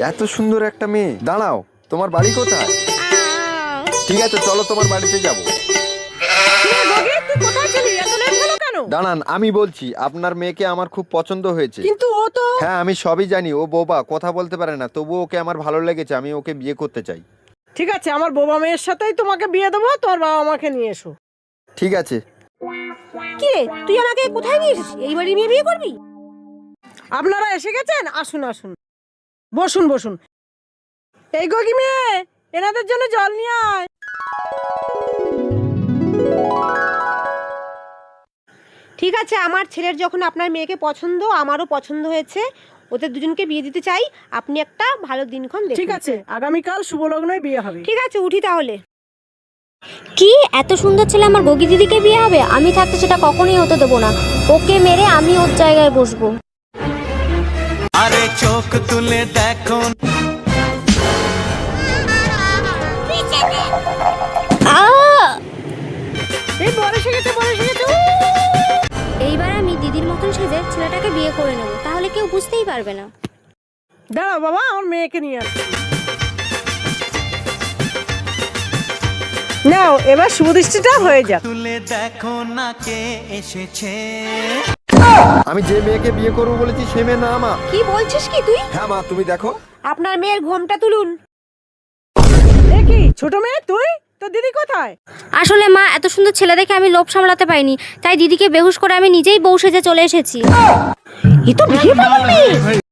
এত সুন্দর একটা মেয়ে, দাঁড়াও, তোমার বাড়ি কোথায়? ঠিক আছে, চলো তোমার বাড়িতে যাব। দাঁড়ান, আমি বলছি, আপনার মেয়েকে আমার খুব পছন্দ হয়েছে। কিন্তু ও তো হ্যাঁ, আমি সবই জানি, ও বোবা, কথা বলতে পারে না, তবু ওকে আমার ভালো লেগেছে, আমি ওকে বিয়ে করতে চাই। ঠিক আছে, আমার বোবা মেয়ের সাথেই তোমাকে বিয়ে দেবো, তোর বাবা আমাকে নিয়ে এসো। ঠিক আছে। কি রে, তুই আমাকে কোথায় নিয়ে এসেছিস? এই বাড়ি নিয়ে বিয়ে করবি? আপনারা এসে গেছেন, আসুন আসুন, বসুন বসুন। এই গগি মেয়ে, এনাদের জন্য জল নিয়ে আয়। ঠিক আছে, আমার ছেলের যখন আপনার মেয়েকে পছন্দ, আমারও পছন্দ হয়েছে, ওদের দুজনকে বিয়ে দিতে চাই। আপনি একটা ভালো দিনক্ষণ দেখুন। ঠিক আছে, আগামীকাল শুভ লগ্নে বিয়ে হবে। ঠিক আছে, উঠি তাহলে। কি এত সুন্দর ছেলে আমার গগি দিদিকে বিয়ে হবে? আমি থাকতে সেটা কখনোই হতে দেবো না। ওকে মেরে আমি ওর জায়গায় বসবো। আরে চোখ তুলে দেখো। এই বর এসে গেছে, বর এসে গেছে। এইবার আমি দিদির মতন সেজে ছেলেটাকে বিয়ে করে নেবো, তাহলে কেউ বুঝতেই পারবে না। দাঁড়াও বাবা, আমার মেয়েকে নিয়ে আস। নাও, এবার শুভ দৃষ্টিটা হয়ে যাক। তুলে দেখো না কে এসেছে। আমি যে মেয়েকে বিয়ে করবো বলেছি সে মেয়ে না মা। কি বলছিস কি তুই? হ্যাঁ মা, তুমি দেখো। আপনার মেয়ের ঘোমটা তুলুন। দেখি ছোট মেয়ে, তুই তোর দিদি কোথায়? আসলে মা, এত সুন্দর ছেলে দেখে আমি লোভ সামলাতে পাইনি, তাই দিদিকে বেহুশ করে আমি নিজেই বউ সেজে চলে এসেছি। এ তো বিয়ে পাগল মেয়ে।